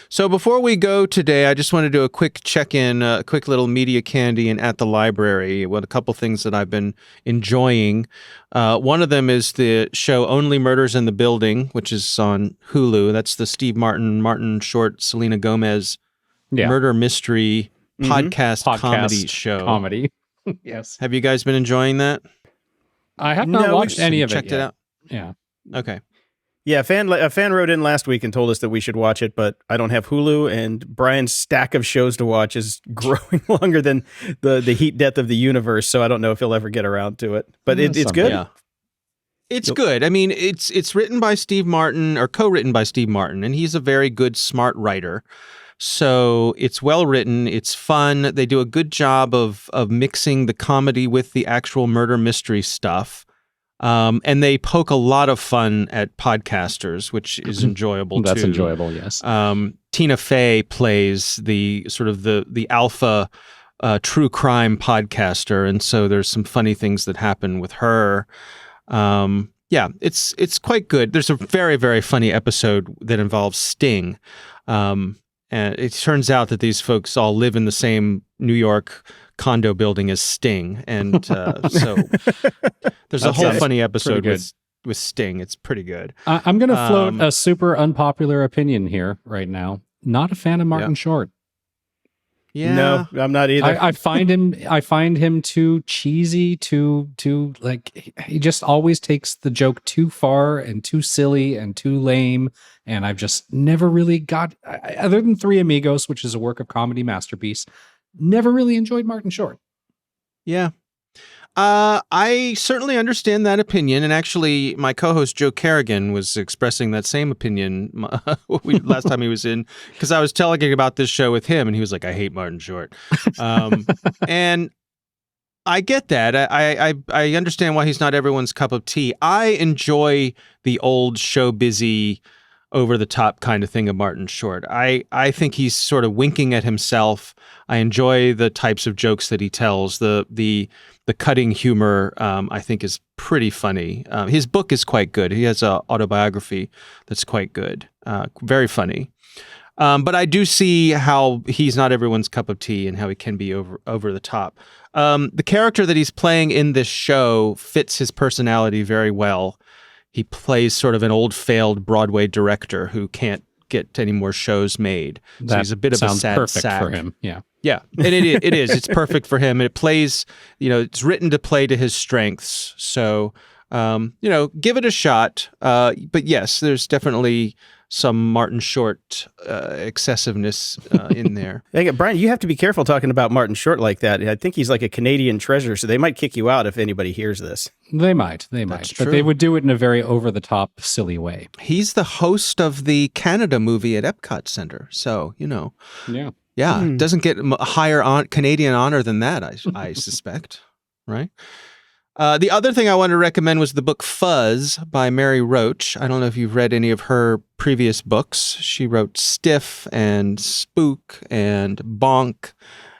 So before we go today, I just want to do a quick check-in, a quick little media candy and at the library. Well, a couple things that I've been enjoying. One of them is the show Only Murders in the Building, which is on Hulu. That's the Steve Martin Short, Selena Gomez murder mystery podcast comedy show. Comedy. Yes. Have you guys been enjoying that? I have not watched any of it Checked yet. it out? Yeah. Okay. Yeah, a fan wrote in last week and told us that we should watch it, but I don't have Hulu, and Brian's stack of shows to watch is growing longer than the heat death of the universe, so I don't know if he'll ever get around to it. But it's good. Yeah. It's good. I mean, it's written by Steve Martin, or co-written by Steve Martin, and he's a very good, smart writer. So it's well written. It's fun. They do a good job of mixing the comedy with the actual murder mystery stuff. And they poke a lot of fun at podcasters, which is enjoyable too. That's enjoyable, yes. Tina Fey plays the sort of the alpha true crime podcaster, and so there's some funny things that happen with her. Yeah, it's quite good. There's a very, very funny episode that involves Sting. And it turns out that these folks all live in the same New York condo building as Sting, and so there's a whole funny episode with Sting. It's pretty good. I'm going to float a super unpopular opinion here right now. Not a fan of Martin Short. Yeah, no, I'm not either. I find him too cheesy, too like he just always takes the joke too far and too silly and too lame. And I've just never really got, other than Three Amigos, which is a work of comedy masterpiece, never really enjoyed Martin Short. Yeah. I certainly understand that opinion. And actually, my co-host Joe Kerrigan was expressing that same opinion last time he was in, because I was telling him about this show with him, and he was like, I hate Martin Short. And I get that. I understand why he's not everyone's cup of tea. I enjoy the old show busy, over the top kind of thing of Martin Short. I think he's sort of winking at himself. I enjoy the types of jokes that he tells. The cutting humor, I think, is pretty funny. His book is quite good. He has an autobiography that's quite good. Very funny. But I do see how he's not everyone's cup of tea and how he can be over the top. The character that he's playing in this show fits his personality very well. He plays sort of an old failed Broadway director who can't get any more shows made. So he's a bit of a sad perfect sack for him. Yeah. Yeah. And it is. It's perfect for him. And it plays, it's written to play to his strengths. So, give it a shot. But yes, there's definitely some Martin Short excessiveness in there. Brian, you have to be careful talking about Martin Short like that. I think he's like a Canadian treasure, so they might kick you out if anybody hears this. They might. That's But true. they would do it in a very over-the-top, silly way. He's the host of the Canada movie at Epcot Center. So, Yeah. Yeah, doesn't get a higher Canadian honor than that, I suspect, right? The other thing I wanted to recommend was the book Fuzz by Mary Roach. I don't know if you've read any of her previous books. She wrote Stiff and Spook and Bonk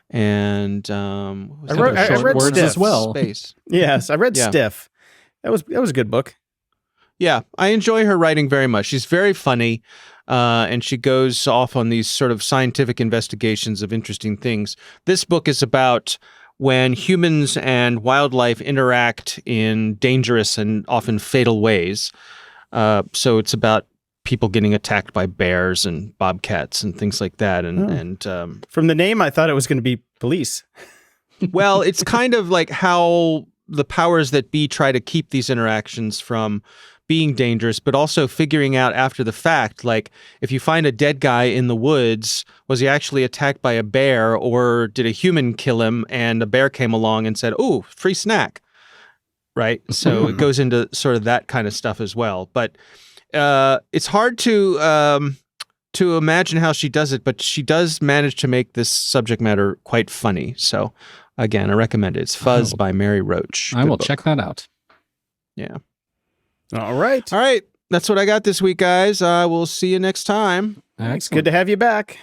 and I read words Stiff as well. Space. Yes, I read Stiff. That was a good book. Yeah, I enjoy her writing very much. She's very funny, and she goes off on these sort of scientific investigations of interesting things. This book is about when humans and wildlife interact in dangerous and often fatal ways. So it's about people getting attacked by bears and bobcats and things like that. And from the name, I thought it was going to be police. Well, it's kind of like how the powers that be try to keep these interactions from being dangerous, but also figuring out after the fact, like if you find a dead guy in the woods, was he actually attacked by a bear, or did a human kill him and a bear came along and said, "Ooh, free snack." Right? So it goes into sort of that kind of stuff as well. But it's hard to imagine how she does it, but she does manage to make this subject matter quite funny. So again, I recommend it. It's Fuzz by Mary Roach. I will check that out. Yeah. All right. That's what I got this week, guys. We'll see you next time. Thanks. Good to have you back.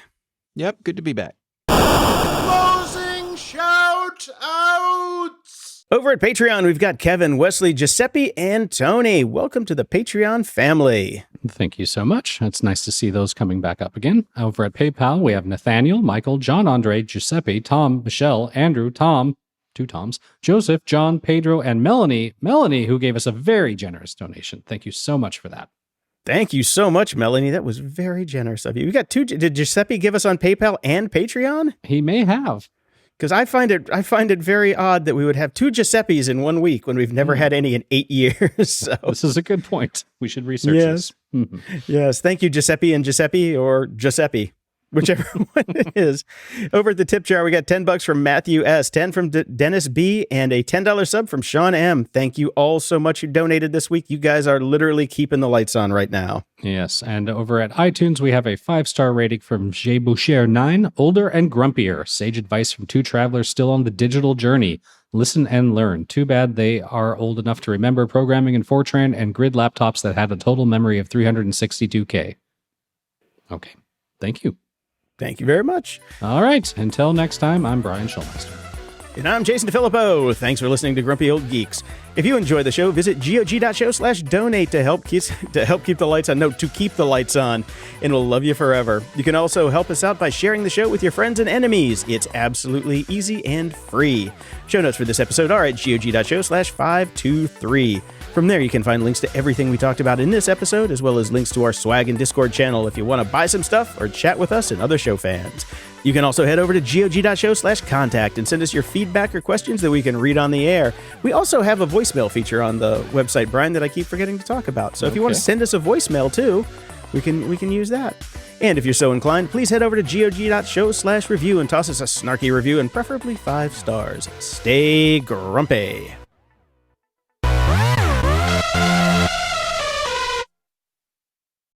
Yep. Good to be back. Closing shout outs. Over at Patreon, we've got Kevin, Wesley, Giuseppe, and Tony. Welcome to the Patreon family. Thank you so much. It's nice to see those coming back up again. Over at PayPal, we have Nathaniel, Michael, John Andre, Giuseppe, Tom, Michelle, Andrew, Tom, 2 Toms, Joseph, John, Pedro, and Melanie. Melanie, who gave us a very generous donation. Thank you so much for that. Thank you so much, Melanie. That was very generous of you. We got 2. Did Giuseppe give us on PayPal and Patreon? He may have. Because I find it very odd that we would have 2 Giuseppes in 1 week when we've never had any in 8 years. So this is a good point. We should research this. Yes. Thank you, Giuseppe and Giuseppe, or Giuseppe, whichever one it is. Over at the tip jar, we got $10 from Matthew S., 10 from Dennis B., and a $10 sub from Sean M. Thank you all so much who donated this week. You guys are literally keeping the lights on right now. Yes, and over at iTunes, we have a 5-star rating from J. Boucher 9, older and grumpier. Sage advice from 2 travelers still on the digital journey. Listen and learn. Too bad they are old enough to remember programming in Fortran and grid laptops that had a total memory of 362K. Okay, thank you. Thank you very much. All right. Until next time, I'm Brian Schulmeister. And I'm Jason DeFilippo. Thanks for listening to Grumpy Old Geeks. If you enjoy the show, visit gog.show/donate to help keep the lights on. No, to keep the lights on, and we'll love you forever. You can also help us out by sharing the show with your friends and enemies. It's absolutely easy and free. Show notes for this episode are at gog.show/523. From there, you can find links to everything we talked about in this episode, as well as links to our swag and Discord channel if you want to buy some stuff or chat with us and other show fans. You can also head over to gog.show/contact and send us your feedback or questions that we can read on the air. We also have a voicemail feature on the website, Brian, that I keep forgetting to talk about. So if you want to send us a voicemail too, we can use that. And if you're so inclined, please head over to gog.show/review and toss us a snarky review and preferably 5 stars. Stay grumpy.